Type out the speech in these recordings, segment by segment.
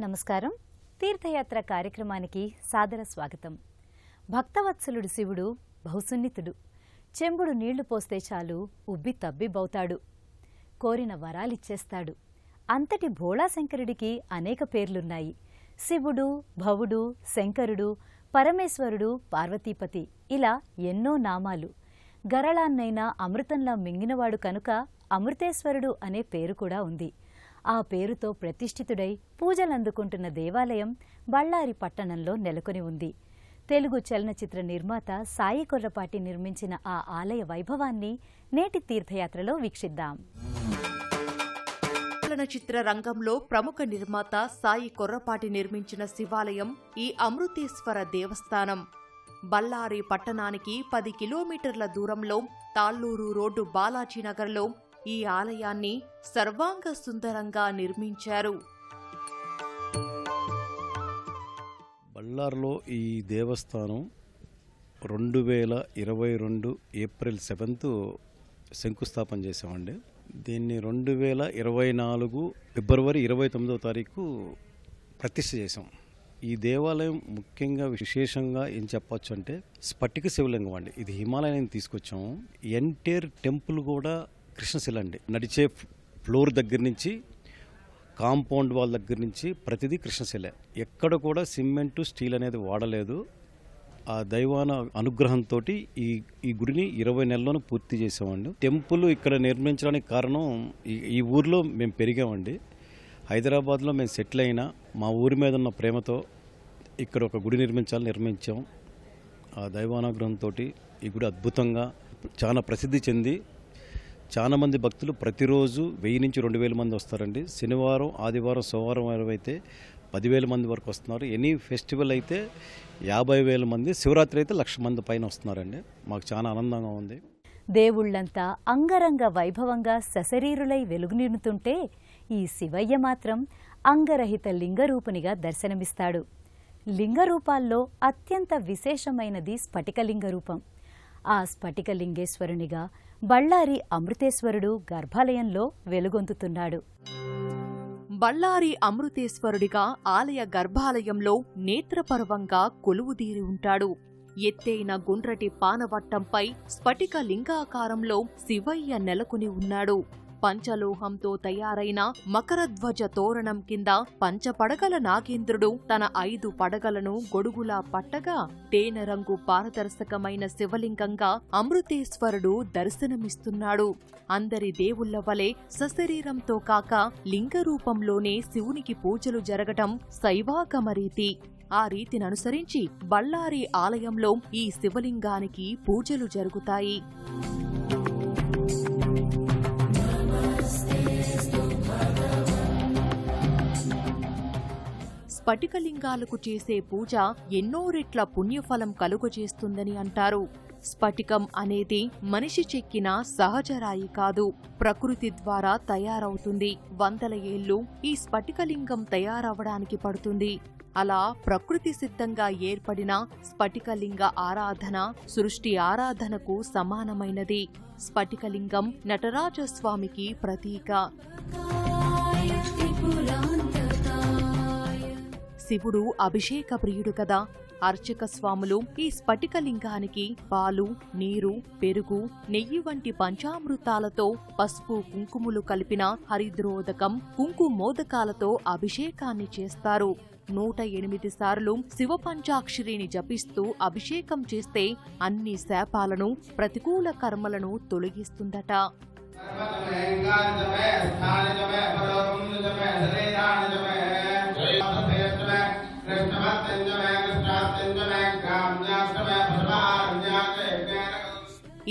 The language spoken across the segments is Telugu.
నమస్కారం. తీర్థయాత్ర కార్యక్రమానికి సాదర స్వాగతం. భక్తవత్సలుడు శివుడు బహుసున్నితుడు. చెంబుడు నీళ్లు పోస్తే చాలు ఉబ్బి తబ్బిబవుతాడు. కోరిన వరాలిచ్చేస్తాడు. అంతటి భోళాశంకరుడికి అనేక పేర్లున్నాయి. శివుడు, భవుడు, శంకరుడు, పరమేశ్వరుడు, పార్వతీపతి ఇలా ఎన్నో నామాలు. గరళాన్నైనా అమృతంలా మింగినవాడు కనుక అమృతేశ్వరుడు అనే పేరు కూడా ఉంది. ఆ పేరుతో ప్రతిష్ఠితుడై పూజలందుకుంటున్న దేవాలయం బళ్ళారి పట్టణంలో నెలకొని ఉంది. తెలుగు చలనచిత్ర నిర్మాత సాయి కొర్రపాటి నిర్మించిన ఆ ఆలయ వైభవాన్ని నేటి తీర్థయాత్రలో వీక్షిద్దాం. చలనచిత్ర రంగంలో ప్రముఖ నిర్మాత సాయి కొర్రపాటి నిర్మించిన శివాలయం ఈ అమృతేశ్వర దేవస్థానం. బళ్ళారి పట్టణానికి 10 కిలోమీటర్ల దూరంలో తాళ్లూరు రోడ్డు బాలాజీనగర్లో ఈ ఆలయాన్ని సర్వాంగ సుందరంగా నిర్మించారు. బళ్ళార్లో ఈ దేవస్థానం 2022 ఏప్రిల్ 7th శంకుస్థాపన చేశామండి. దీన్ని 2024 ఫిబ్రవరి 29వ తారీఖు ప్రతిష్ఠ చేశాం. ఈ దేవాలయం ముఖ్యంగా విశేషంగా ఏం చెప్పొచ్చు అంటే స్ఫటిక శివలింగం అండి. ఇది హిమాలయం తీసుకొచ్చాము. ఎంటైర్ టెంపుల్ కూడా కృష్ణశిల అండి. నడిచే ఫ్లోర్ దగ్గర నుంచి కాంపౌండ్ వాల్ దగ్గర నుంచి ప్రతిదీ కృష్ణశిలే. ఎక్కడ కూడా సిమెంటు స్టీల్ అనేది వాడలేదు. ఆ దైవాన అనుగ్రహంతో ఈ గుడిని 20 నెలల్లోనూ పూర్తి చేసామండి. టెంపుల్ ఇక్కడ నిర్మించడానికి కారణం ఈ ఊర్లో మేము పెరిగామండి. హైదరాబాద్లో మేము సెటిల్ అయినా మా ఊరి మీద ఉన్న ప్రేమతో ఇక్కడ ఒక గుడి నిర్మించాం. ఆ దైవానుగ్రహంతో ఈ గుడి అద్భుతంగా చాలా ప్రసిద్ధి చెంది చాలా మంది భక్తులు ప్రతిరోజు 1000 నుంచి 2000 మంది వస్తారండి. శనివారం, ఆదివారం, సోమవారం అయితే 10,000 మంది వరకు వస్తున్నారు. ఎనీ ఫెస్టివల్ అయితే 50,000 మంది, శివరాత్రి అయితే 1,00,000 మంది పైన వస్తున్నారండి. మాకు చాలా ఆనందంగా ఉంది. దేవుళ్లంతా అంగరంగ వైభవంగా సశరీరులై వెలుగునిరుతుంటే ఈ శివయ్య మాత్రం అంగరహిత లింగరూపునిగా దర్శనమిస్తాడు. లింగరూపాల్లో అత్యంత విశేషమైనది స్ఫటికలింగ రూపం. ఆ స్ఫటికలింగేశ్వరునిగా బళ్ళారి అమృతేశ్వరుడు గర్భాలయంలో వెలుగొందుతున్నాడు. బళ్ళారి అమృతేశ్వరుడిగా ఆలయ గర్భాలయంలో నేత్రపర్వంగా కొలువుదీరి ఉంటాడు. ఎత్తైన గుండ్రటి పానవట్టంపై స్ఫటిక లింగాకారంలో శివయ్య నెలకొని ఉన్నాడు. పంచలోహంతో తయారైన మకరధ్వజ తోరణం కింద పంచపడగల నాగేంద్రుడు తన 5 పడగలను గొడుగులా పట్టగా తేనె రంగు పారదర్శకమైన శివలింగంగా అమృతేశ్వరుడు దర్శనమిస్తున్నాడు. అందరి దేవుళ్ల వలె సశరీరంతో కాక లింగరూపంలోనే శివునికి పూజలు జరగటం శైవాగమరీతి. ఆ రీతిని అనుసరించి బళ్ళారి ఆలయంలో ఈ శివలింగానికి పూజలు జరుగుతాయి. స్ఫటికలింగాలకు చేసే పూజ ఎన్నో రెట్ల పుణ్యఫలం కలుగజేస్తుందని అంటారు. స్ఫటికం అనేది మనిషి చెక్కిన సహజరాయి కాదు, ప్రకృతి ద్వారా తయారవుతుంది. 100 ఏళ్లు ఈ స్ఫటికలింగం తయారవడానికి పడుతుంది. అలా ప్రకృతి సిద్ధంగా ఏర్పడిన స్ఫటికలింగ ఆరాధన సృష్టి ఆరాధనకు సమానమైనది. స్ఫటికలింగం నటరాజస్వామికి ప్రతీక. శివుడు అభిషేక ప్రియుడు కదా. అర్చక స్వాములు ఈ స్ఫటికలింగానికి పాలు, నీరు, పెరుగు, నెయ్యి వంటి పంచామృతాలతో పసుపు, కుంకుమలు కలిపిన హరిద్రోదకం, కుంకుమోదకాలతో అభిషేకాన్ని చేస్తారు. 108 సార్లు శివ పంచాక్షరిని జపిస్తూ అభిషేకం చేస్తే అన్ని శాపాలను, ప్రతికూల కర్మలను తొలగిస్తుందట.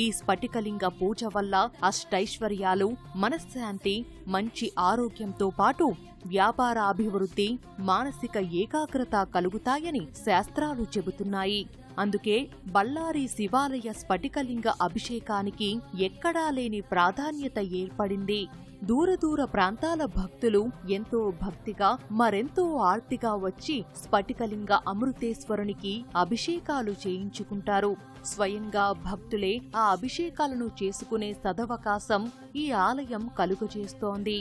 ఈ స్ఫటికలింగ పూజ వల్ల అష్టైశ్వర్యాలు, మనశ్శాంతి, మంచి ఆరోగ్యంతో పాటు వ్యాపార అభివృద్ధి, మానసిక ఏకాగ్రత కలుగుతాయని శాస్త్రాలు చెబుతున్నాయి. అందుకే బళ్ళారి శివాలయ స్ఫటికలింగ అభిషేకానికి ఎక్కడా లేని ప్రాధాన్యత ఏర్పడింది. దూర ప్రాంతాల భక్తులు ఎంతో భక్తిగా, మరెంతో ఆర్తిగా వచ్చి స్ఫటికలింగ అమృతేశ్వరునికి అభిషేకాలు చేయించుకుంటారు. స్వయంగా భక్తులే ఆ అభిషేకాలను చేసుకునే సదవకాశం ఈ ఆలయం కలుగజేస్తోంది.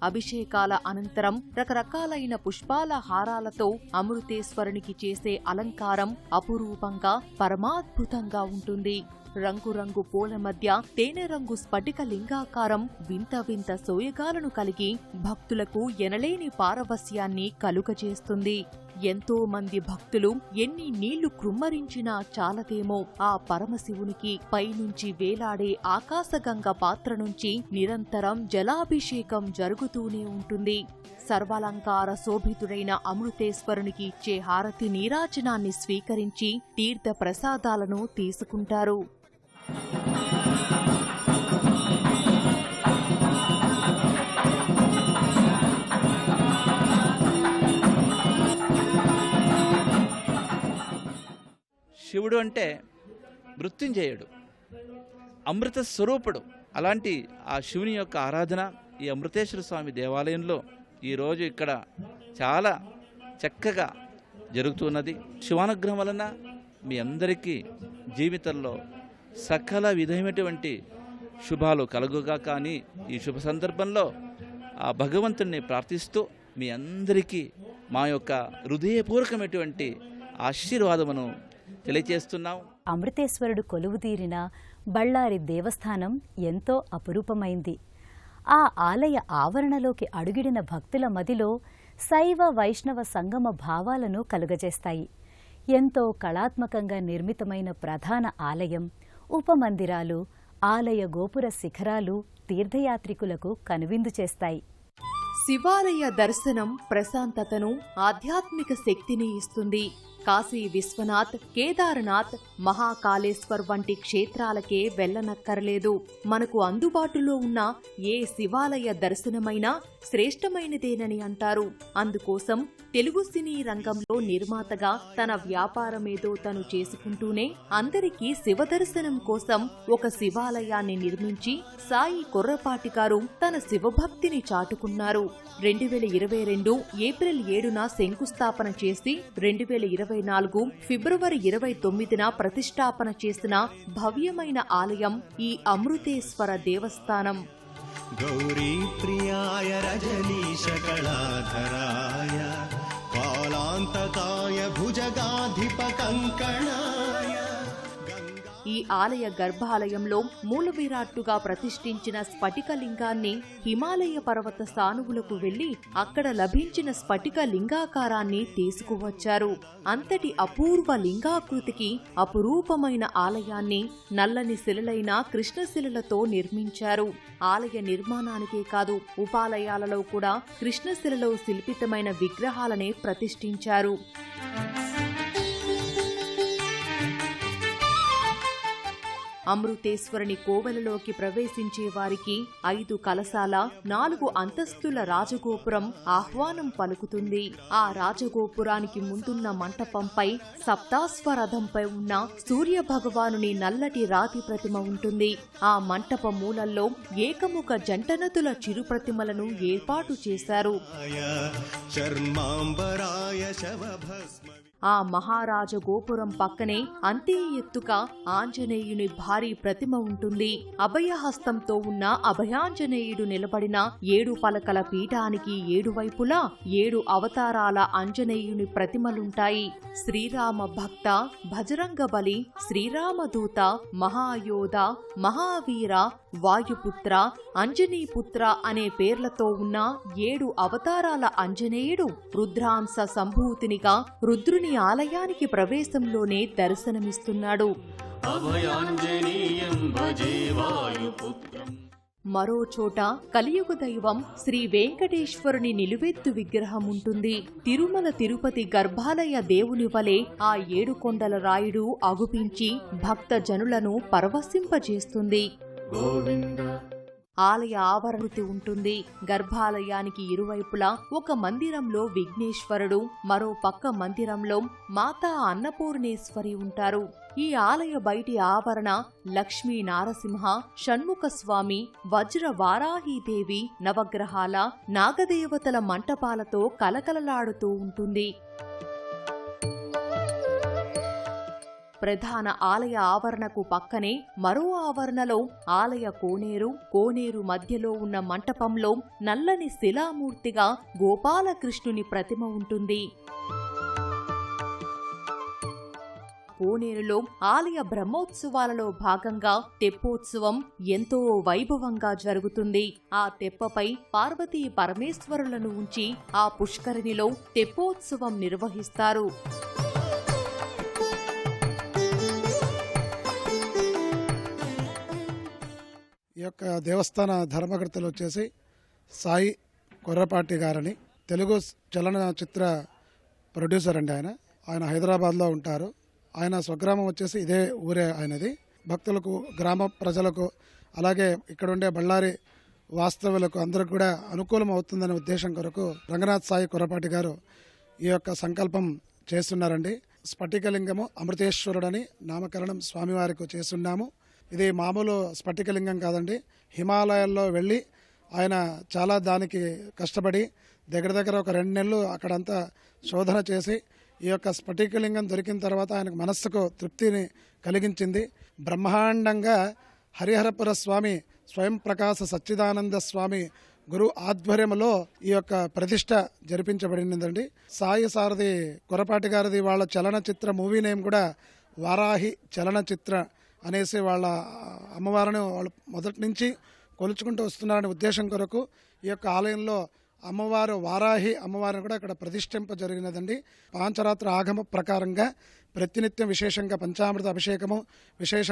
అభిషేకాల అనంతరం రకరకాలైన పుష్పాల హారాలతో అమృతేశ్వరునికి చేసే అలంకారం అపురూపంగా పరమాద్భుతంగా ఉంటుంది. రంగురంగు పూల మధ్య తేనె రంగు స్ఫటిక లింగాకారం వింత వింత సోయగాలను కలిగి భక్తులకు ఎనలేని పారవస్యాన్ని కలుగజేస్తుంది. ఎంతో మంది భక్తులు ఎన్ని నీళ్లు కృమ్మరించినా చాలదేమో ఆ పరమశివునికి పైనుంచి వేలాడే ఆకాశగంగ పాత్ర నుంచి నిరంతరం జలాభిషేకం జరుగుతూనే ఉంటుంది. సర్వాలంకార శోభితుడైన అమృతేశ్వరునికి ఇచ్చే హారతి నీరాజనాన్ని స్వీకరించి తీర్థ ప్రసాదాలను తీసుకుంటారు. శివుడు అంటే మృత్యుంజయుడు, అమృత స్వరూపుడు. అలాంటి ఆ శివుని యొక్క ఆరాధన ఈ అమృతేశ్వర స్వామి దేవాలయంలో ఈరోజు ఇక్కడ చాలా చక్కగా జరుగుతున్నది. శివానుగ్రహం వలన మీ అందరికీ జీవితంలో సకల విధమైనటువంటి శుభాలు కలుగుగా. కానీ ఈ శుభ సందర్భంలో ఆ భగవంతుణ్ణి ప్రార్థిస్తూ మీ అందరికీ మా యొక్క హృదయపూర్వకమైనటువంటి ఆశీర్వాదమును తెలియజేస్తున్నాం. అమృతేశ్వరుడు కొలువుదీరిన బళ్ళారి దేవస్థానం ఎంతో అపురూపమైంది. ఆ ఆలయ ఆవరణలోకి అడుగిడిన భక్తుల మదిలో శైవ వైష్ణవ సంగమ భావాలను కలుగజేస్తాయి. ఎంతో కళాత్మకంగా నిర్మితమైన ప్రధాన ఆలయం, ఉపమందిరాలు, ఆలయ గోపుర శిఖరాలు తీర్థయాత్రికులకు కనువిందు చేస్తాయి. శివాలయ దర్శనం ప్రశాంతతను, ఆధ్యాత్మిక శక్తిని ఇస్తుంది. కాశీ విశ్వనాథ్, కేదార్నాథ్, మహాకాళేశ్వర్ వంటి క్షేత్రాలకే వెళ్లనక్కర్లేదు. మనకు అందుబాటులో ఉన్న ఏ శివాలయ దర్శనమైనా శ్రేష్టమైనదేనని అంటారు. అందుకోసం తెలుగు సినీ రంగంలో నిర్మాతగా తన వ్యాపారమేదో తను చేసుకుంటూనే అందరికీ శివదర్శనం కోసం ఒక శివాలయాన్ని నిర్మించి సాయి కొర్రపాటి గారు తన శివభక్తిని చాటుకున్నారు. 2022 ఏప్రిల్ 7న శంకుస్థాపన చేసి 2024 ఫిబ్రవరి 29న ప్రతిష్టాపన చేసిన భవ్యమైన ఆలయం ఈ అమృతేశ్వర దేవస్థానం. గౌరీ ప్రియాయ రజనీశ కళాధరాయ కాలాంతకాయ భుజగాధిప కంకణాయ. ఈ ఆలయ గర్భాలయంలో మూల విరాట్టుగా ప్రతిష్ఠించిన స్ఫటికలింగాన్ని హిమాలయ పర్వత సానువులకు వెళ్లి అక్కడ లభించిన స్ఫటిక లింగాకారాన్ని తీసుకువచ్చారు. అంతటి అపూర్వ లింగాకృతికి అపురూపమైన ఆలయాన్ని నల్లని శిలలైన కృష్ణశిలలతో నిర్మించారు. ఆలయ నిర్మాణానికే కాదు, ఉపాలయాలలో కూడా కృష్ణశిలలో శిల్పితమైన విగ్రహాలనే ప్రతిష్ఠించారు. అమృతేశ్వరుని కోవెలలోకి ప్రవేశించే వారికి 5 కలశాల 4 అంతస్తుల రాజగోపురం ఆహ్వానం పలుకుతుంది. ఆ రాజగోపురానికి ముందున్న మంటపంపై సప్తాశ్వరథంపై ఉన్న సూర్య భగవానుని నల్లటి రాతి ప్రతిమ ఉంటుంది. ఆ మంటప మూలల్లో ఏకముఖ జంటనతుల చిరు ప్రతిమలను ఏర్పాటు చేశారు. ఆ మహారాజ గోపురం పక్కనే అంతే ఎత్తుగా ఆంజనేయుని భారీ ప్రతిమ ఉంటుంది. అభయహస్తంతో ఉన్న అభయాంజనేయుడు నిలబడిన 7 పలకల పీఠానికి 7 వైపులా 7 అవతారాల ఆంజనేయుని ప్రతిమలుంటాయి. శ్రీరామ భక్త, భజరంగబలి, శ్రీరామదూత, మహాయోధ, మహావీర, వాయుపుత్ర, అంజనీపుత్ర అనే పేర్లతో ఉన్న 7 అవతారాల ఆంజనేయుడు రుద్రాంశ సంభూతినిగా రుద్రుని ఆలయానికి ప్రవేశంలోనే దర్శనమిస్తున్నాడు. మరో చోట కలియుగ దైవం శ్రీ వెంకటేశ్వరుని నిలువెత్తు విగ్రహం ఉంటుంది. తిరుమల తిరుపతి గర్భాలయ దేవుని వలె ఆ 7 కొండల రాయుడు అగుపించి భక్త జనులను పరవశింపజేస్తుంది. ఆలయ ఆవరణి ఉంటుంది. గర్భాలయానికి ఇరువైపులా ఒక మందిరంలో విఘ్నేశ్వరుడు, మరో పక్క మందిరంలో మాతా అన్నపూర్ణేశ్వరి ఉంటారు. ఈ ఆలయ బయటి ఆవరణ లక్ష్మీ నారసింహ, షణ్ముఖస్వామి, వజ్ర వారాహీదేవి, నవగ్రహాల, నాగదేవతల మంటపాలతో కలకలలాడుతూ ఉంటుంది. ప్రధాన ఆలయ ఆవరణకు పక్కనే మరో ఆవరణలో ఆలయ కోనేరు మధ్యలో ఉన్న మంటపంలో నల్లని శిలామూర్తిగా గోపాలకృష్ణుని ప్రతిమ ఉంటుంది. కోనేరులో ఆలయ బ్రహ్మోత్సవాలలో భాగంగా తెప్పోత్సవం ఎంతో వైభవంగా జరుగుతుంది. ఆ తెప్పపై పార్వతీ పరమేశ్వరులను ఉంచి ఆ పుష్కరిణిలో తెప్పోత్సవం నిర్వహిస్తారు. ఈ యొక్క దేవస్థాన ధర్మకర్తలు వచ్చేసి సాయి కొర్రపాటి గారని, తెలుగు చలనచిత్ర ప్రొడ్యూసర్ అండి. ఆయన హైదరాబాద్లో ఉంటారు. ఆయన స్వగ్రామం వచ్చేసి ఇదే ఊరే ఆయనది. భక్తులకు, గ్రామ ప్రజలకు, అలాగే ఇక్కడ ఉండే బళ్ళారి వాస్తవులకు అందరికి కూడా అనుకూలం అవుతుందనే ఉద్దేశం కొరకు రంగనాథ్ సాయి కొర్రపాటి గారు ఈ యొక్క సంకల్పం చేస్తున్నారండి. స్ఫటికలింగము అమృతేశ్వరుడని నామకరణం స్వామివారికి చేస్తున్నాము. ఇది మామూలు స్ఫటికలింగం కాదండి. హిమాలయాల్లో వెళ్ళి ఆయన చాలా దానికి కష్టపడి దగ్గర ఒక 2 నెలలు అక్కడంతా శోధన చేసి ఈ యొక్క స్ఫటికలింగం దొరికిన తర్వాత ఆయనకు మనస్సుకు తృప్తిని కలిగించింది. బ్రహ్మాండంగా హరిహరపుర స్వామి స్వయం ప్రకాశ సచ్చిదానంద స్వామి గురు ఆధ్వర్యంలో ఈ యొక్క ప్రతిష్ట జరిపించబడినదండి. సాయి సారథి కొర్రపాటి గారిది వాళ్ళ చలనచిత్ర మూవీ నేమ్ కూడా వారాహి చలనచిత్ర అనేసి వాళ్ళ అమ్మవారిని వాళ్ళు మొదటి నుంచి కొలుచుకుంటూ వస్తున్నారనే ఉద్దేశం కొరకు ఈ యొక్క ఆలయంలో అమ్మవారు వారాహి అమ్మవారిని కూడా ఇక్కడ ప్రతిష్ఠింప జరిగినదండి. పాంచరాత్ర ఆగమ ప్రకారంగా ప్రతినిత్యం విశేషంగా పంచామృత అభిషేకము, విశేష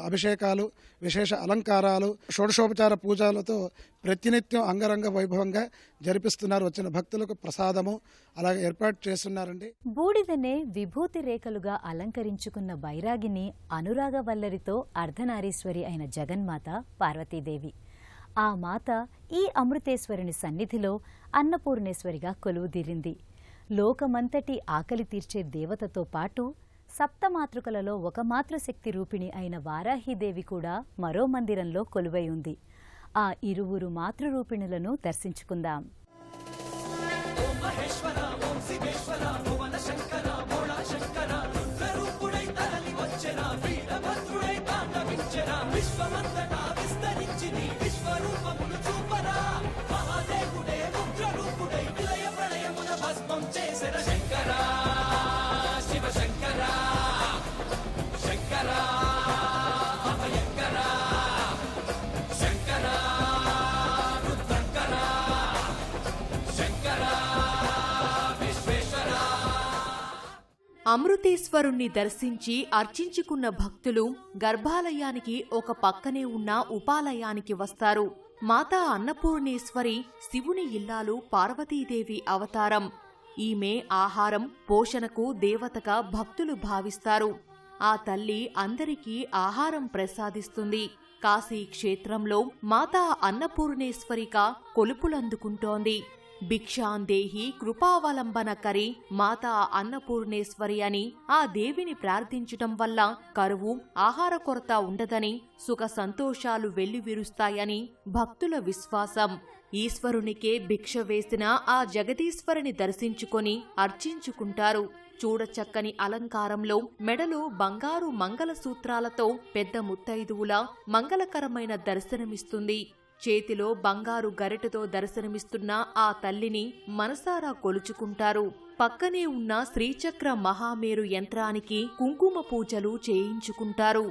అభిషేకాలు, విశేష అలంకారాలు, షోడశోపచార పూజలతో ప్రతినిత్యం అంగరంగ వైభవంగా జరిపిస్తున్నారు. వచ్చిన భక్తులకు ప్రసాదము అలాగే ఏర్పాటు చేస్తున్నారండి. బూడిదనే విభూతి రేఖలుగా అలంకరించుకున్న బైరాగిని అనురాగవల్లరితో అర్ధనారీశ్వరి అయిన జగన్మాత పార్వతీదేవి. ఆ మాత ఈ అమృతేశ్వరుని సన్నిధిలో అన్నపూర్ణేశ్వరిగా కొలువుదీరింది. లోకమంతటి ఆకలి తీర్చే దేవతతో పాటు సప్తమాతృకలలో ఒక మాతృశక్తి రూపిణి అయిన వారాహీదేవి కూడా మరో మందిరంలో కొలువై ఉంది. ఆ ఇరువురు మాతృరూపిణులను దర్శించుకుందాం. అమృతేశ్వరుణ్ణి దర్శించి అర్చించుకున్న భక్తులు గర్భాలయానికి ఒక పక్కనే ఉన్న ఉపాలయానికి వస్తారు. మాతా అన్నపూర్ణేశ్వరి శివుని ఇల్లాలు పార్వతీదేవి అవతారం. ఈమె ఆహారం, పోషణకు దేవతగా భక్తులు భావిస్తారు. ఆ తల్లి అందరికీ ఆహారం ప్రసాదిస్తుంది. కాశీ క్షేత్రంలో మాతా అన్నపూర్ణేశ్వరిగా కొలుపులందుకుంటోంది. భిక్షాందేహి కృపావలంబనకరి మాతా అన్నపూర్ణేశ్వరి అని ఆ దేవిని ప్రార్థించటం వల్ల కరువు, ఆహార కొరత ఉండదని, సుఖ సంతోషాలు వెల్లివిరుస్తాయని భక్తుల విశ్వాసం. ఈశ్వరునికే భిక్ష వేసిన ఆ జగదీశ్వరుని దర్శించుకొని అర్చించుకుంటారు. చూడచక్కని అలంకారంలో మెడలో బంగారు మంగళసూత్రాలతో పెద్ద ముత్తైదువులా మంగళకరమైన దర్శనమిస్తుంది. చేతిలో బంగారు గరిటెతో దర్శనమిస్తున్న ఆ తల్లిని మనసారా కొలుచుకుంటారు. పక్కనే ఉన్న శ్రీచక్ర మహామేరు యంత్రానికి కుంకుమ పూజలు చేయించుకుంటారు.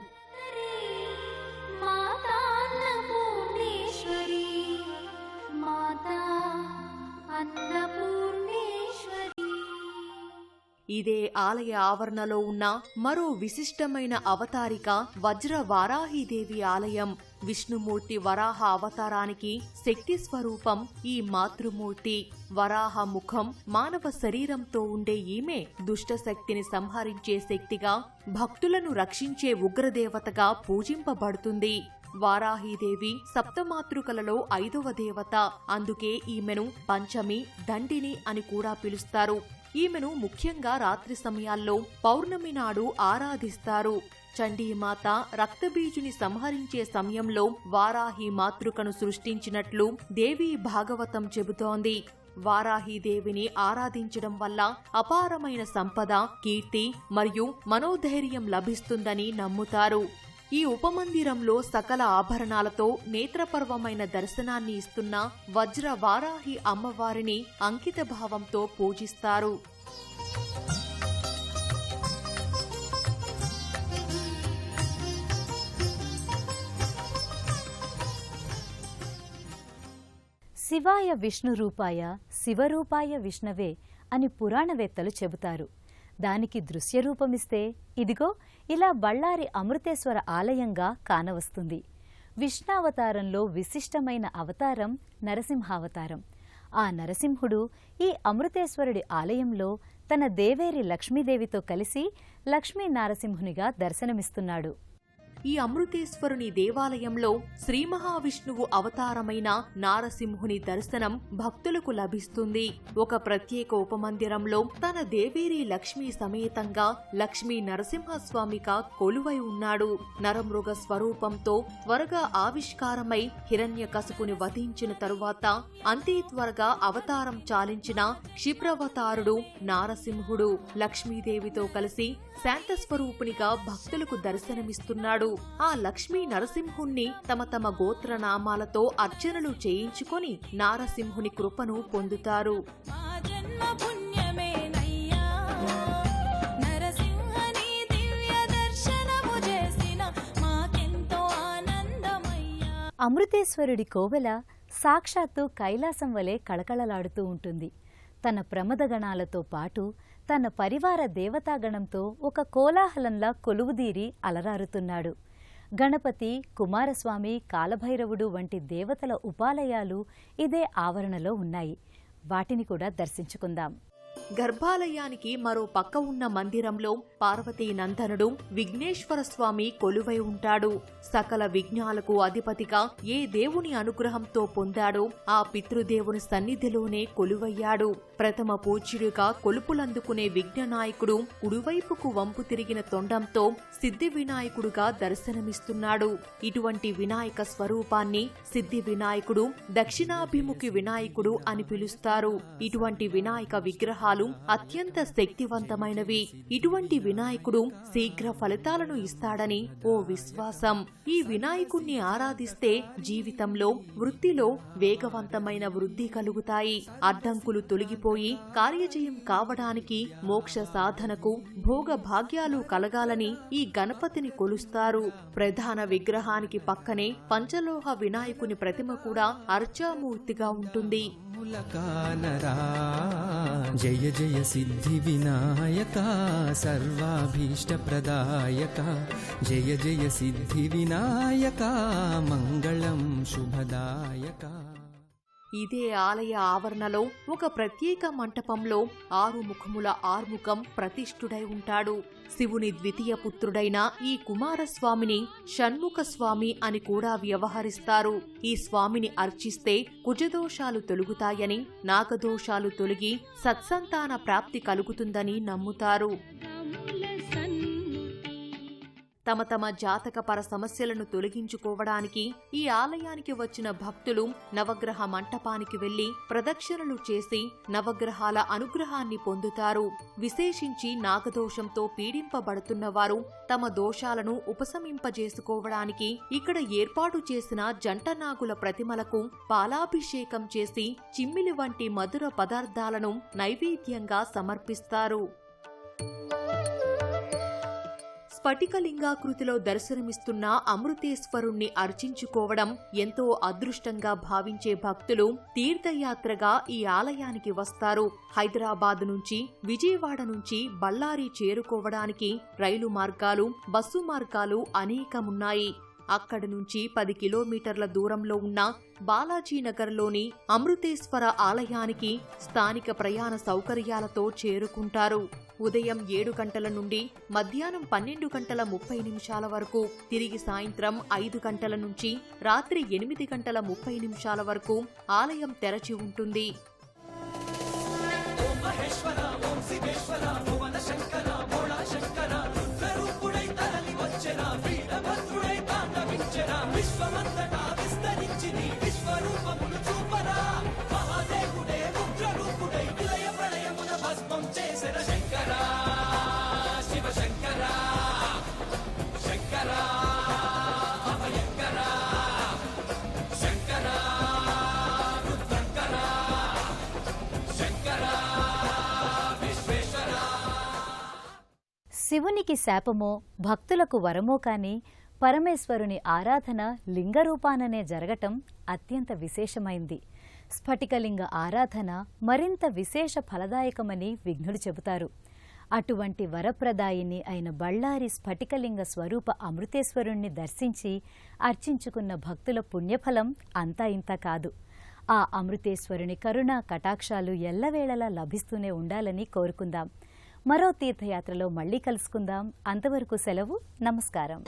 ఇదే ఆలయ ఆవరణలో ఉన్న మరో విశిష్టమైన అవతారిక వజ్ర వారాహీదేవి ఆలయం. విష్ణుమూర్తి వరాహ అవతారానికి శక్తి స్వరూపం ఈ మాతృమూర్తి. వరాహ ముఖం, మానవ శరీరంతో ఉండే ఈమె దుష్టశక్తిని సంహరించే శక్తిగా, భక్తులను రక్షించే ఉగ్రదేవతగా పూజింపబడుతుంది. వారాహీదేవి సప్తమాతృకలలో 5వ దేవత. అందుకే ఈమెను పంచమి, దండిని అని కూడా పిలుస్తారు. ఈమెను ముఖ్యంగా రాత్రి సమయాల్లో పౌర్ణమి నాడు ఆరాధిస్తారు. చండీమాత రక్తబీజుని సంహరించే సమయంలో వారాహి మాతృకను సృష్టించినట్లు దేవీ భాగవతం చెబుతోంది. వారాహీదేవిని ఆరాధించడం వల్ల అపారమైన సంపద, కీర్తి మరియు మనోధైర్యం లభిస్తుందని నమ్ముతారు. ఈ ఉపమందిరంలో సకల ఆభరణాలతో నేత్రపర్వమైన దర్శనాన్ని ఇస్తున్న వజ్ర వారాహి అమ్మవారిని అంకిత భావంతో పూజిస్తారు. శివాయ విష్ణు రూపాయ శివరూపాయ విష్ణవే అని పురాణవేత్తలు చెబుతారు. దానికి దృశ్యరూపమిస్తే ఇదిగో ఇలా బళ్ళారి అమృతేశ్వర ఆలయంగా కానవస్తుంది. విష్ణావతారంలో విశిష్టమైన అవతారం నరసింహావతారం. ఆ నరసింహుడు ఈ అమృతేశ్వరుడి ఆలయంలో తన దేవేరి లక్ష్మీదేవితో కలిసి లక్ష్మీ నారసింహునిగా దర్శనమిస్తున్నాడు. ఈ అమృతేశ్వరుని దేవాలయంలో శ్రీ మహావిష్ణువు అవతారమైన నారసింహుని దర్శనం భక్తులకు లభిస్తుంది. ఒక ప్రత్యేక ఉపమందిరంలో తన దేవేరి లక్ష్మీ సమేతంగా లక్ష్మీ నరసింహస్వామిగా కొలువై ఉన్నాడు. నరమృగ స్వరూపంతో త్వరగా ఆవిష్కారమై హిరణ్యకశిపుని వధించిన తరువాత అంతే త్వరగా అవతారం చాలించిన క్షిప్రవతారుడు నారసింహుడు లక్ష్మీదేవితో కలిసి శాంతస్వరూపునిగా భక్తులకు దర్శనమిస్తున్నాడు. ఆ లక్ష్మీ నరసింహుణ్ణి తమ తమ గోత్రనామాలతో అర్చనలు చేయించుకొని నారసింహుని కృపను పొందుతారు. అమృతేశ్వరుడి కోవెల సాక్షాత్తు కైలాసం వలె కళకళలాడుతూ ఉంటుంది. తన ప్రమదగణాలతో పాటు తన పరివార దేవతాగణంతో ఒక కోలాహలంలా కొలువుదీరి అలరారుతున్నాడు. గణపతి, కుమారస్వామి, కాలభైరవుడు వంటి దేవతల ఉపాలయాలు ఇదే ఆవరణలో ఉన్నాయి. వాటిని కూడా దర్శించుకుందాం. గర్భాలయానికి మరో పక్క ఉన్న మందిరంలో పార్వతీ నందనుడు విఘ్నేశ్వర స్వామి కొలువై ఉంటాడు. సకల విఘ్నాలకు అధిపతిగా ఏ దేవుని అనుగ్రహంతో పొందాడో ఆ పితృదేవుని సన్నిధిలోనే కొలువయ్యాడు. ప్రథమ పూజ్యుడిగా కొలుపులందుకునే విఘ్ననాయకుడు కుడివైపుకు వంపు తిరిగిన తొండంతో సిద్ధి వినాయకుడుగా దర్శనమిస్తున్నాడు. ఇటువంటి వినాయక స్వరూపాన్ని సిద్ధి వినాయకుడు, దక్షిణాభిముఖి వినాయకుడు అని పిలుస్తారు. ఇటువంటి వినాయక విగ్రహాలు అత్యంత శక్తివంతమైనవి. ఇటువంటి వినాయకుడు శీఘ్ర ఫలితాలను ఇస్తాడని ఓ విశ్వాసం. ఈ వినాయకుణ్ణి ఆరాధిస్తే జీవితంలో, వృత్తిలో వేగవంతమైన వృద్ధి కలుగుతాయి. అడ్డంకులు తొలగిపోయి కార్యజయం కావడానికి, మోక్ష సాధనకు, భోగ భాగ్యాలు కలగాలని ఈ గణపతిని కొలుస్తారు. ప్రధాన విగ్రహానికి పక్కనే పంచలోహ వినాయకుని ప్రతిమ కూడా అర్చామూర్తిగా ఉంటుంది. జయ జయ సిద్ధి వినాయక సర్వాభీష్ట ప్రదాయక జయ జయ సిద్ధి వినాయక మంగళం శుభదాయక. ఇదే ఆలయ ఆవరణలో ఒక ప్రత్యేక మంటపంలో 6 ముఖముల ఆర్ముఖం ప్రతిష్ఠుడై ఉంటాడు. శివుని ద్వితీయ పుత్రుడైన ఈ కుమారస్వామిని షణ్ముఖ స్వామి అని కూడా వ్యవహరిస్తారు. ఈ స్వామిని అర్చిస్తే కుజదోషాలు తొలుగుతాయని, నాగదోషాలు తొలగి సత్సంతాన ప్రాప్తి కలుగుతుందని నమ్ముతారు. తమ తమ జాతకపర సమస్యలను తొలగించుకోవడానికి ఈ ఆలయానికి వచ్చిన భక్తులు నవగ్రహ మంటపానికి వెళ్లి ప్రదక్షిణలు చేసి నవగ్రహాల అనుగ్రహాన్ని పొందుతారు. విశేషించి నాగదోషంతో పీడింపబడుతున్న వారు తమ దోషాలను ఉపశమింపజేసుకోవడానికి ఇక్కడ ఏర్పాటు చేసిన జంట నాగుల ప్రతిమలకు పాలాభిషేకం చేసి చిమ్మిలి వంటి మధుర పదార్థాలను నైవేద్యంగా సమర్పిస్తారు. స్ఫటికలింగాకృతిలో దర్శనమిస్తున్న అమృతేశ్వరుణ్ణి అర్చించుకోవడం ఎంతో అదృష్టంగా భావించే భక్తులు తీర్థయాత్రగా ఈ ఆలయానికి వస్తారు. హైదరాబాద్ నుంచి, విజయవాడ నుంచి బళ్ళారి చేరుకోవడానికి రైలు మార్గాలు, బస్సు మార్గాలు అనేకమున్నాయి. అక్కడి నుంచి 10 కిలోమీటర్ల దూరంలో ఉన్న బాలాజీనగర్లోని అమృతేశ్వర ఆలయానికి స్థానిక ప్రయాణ సౌకర్యాలతో చేరుకుంటారు. ఉదయం 7 గంటల నుండి మధ్యాహ్నం 12 గంటల 30 నిమిషాల వరకు, తిరిగి సాయంత్రం 5 గంటల నుంచి రాత్రి 8 గంటల 30 నిమిషాల వరకు ఆలయం తెరచి ఉంటుంది. విశ్వమంతటా విస్తరించి నీ విశ్వరూపమును చూపరా మహాదేవుడే రుద్ర శివునికి శాపమో భక్తులకు వరమో కాని పరమేశ్వరుని ఆరాధన లింగరూపాననే జరగటం అత్యంత విశేషమైంది. స్ఫటికలింగ ఆరాధన మరింత విశేష ఫలదాయకమని విఘ్నులు చెబుతారు. అటువంటి వరప్రదాయిని అయిన బళ్ళారి స్ఫటికలింగ స్వరూప అమృతేశ్వరుణ్ణి దర్శించి అర్చించుకున్న భక్తుల పుణ్యఫలం అంతా ఇంత కాదు. ఆ అమృతేశ్వరుని కరుణా కటాక్షాలు ఎల్లవేళలా లభిస్తూనే ఉండాలని కోరుకుందాం. మరో తీర్థయాత్రలో మళ్ళీ కలుసుకుందాం. అంతవరకు సెలవు. నమస్కారం.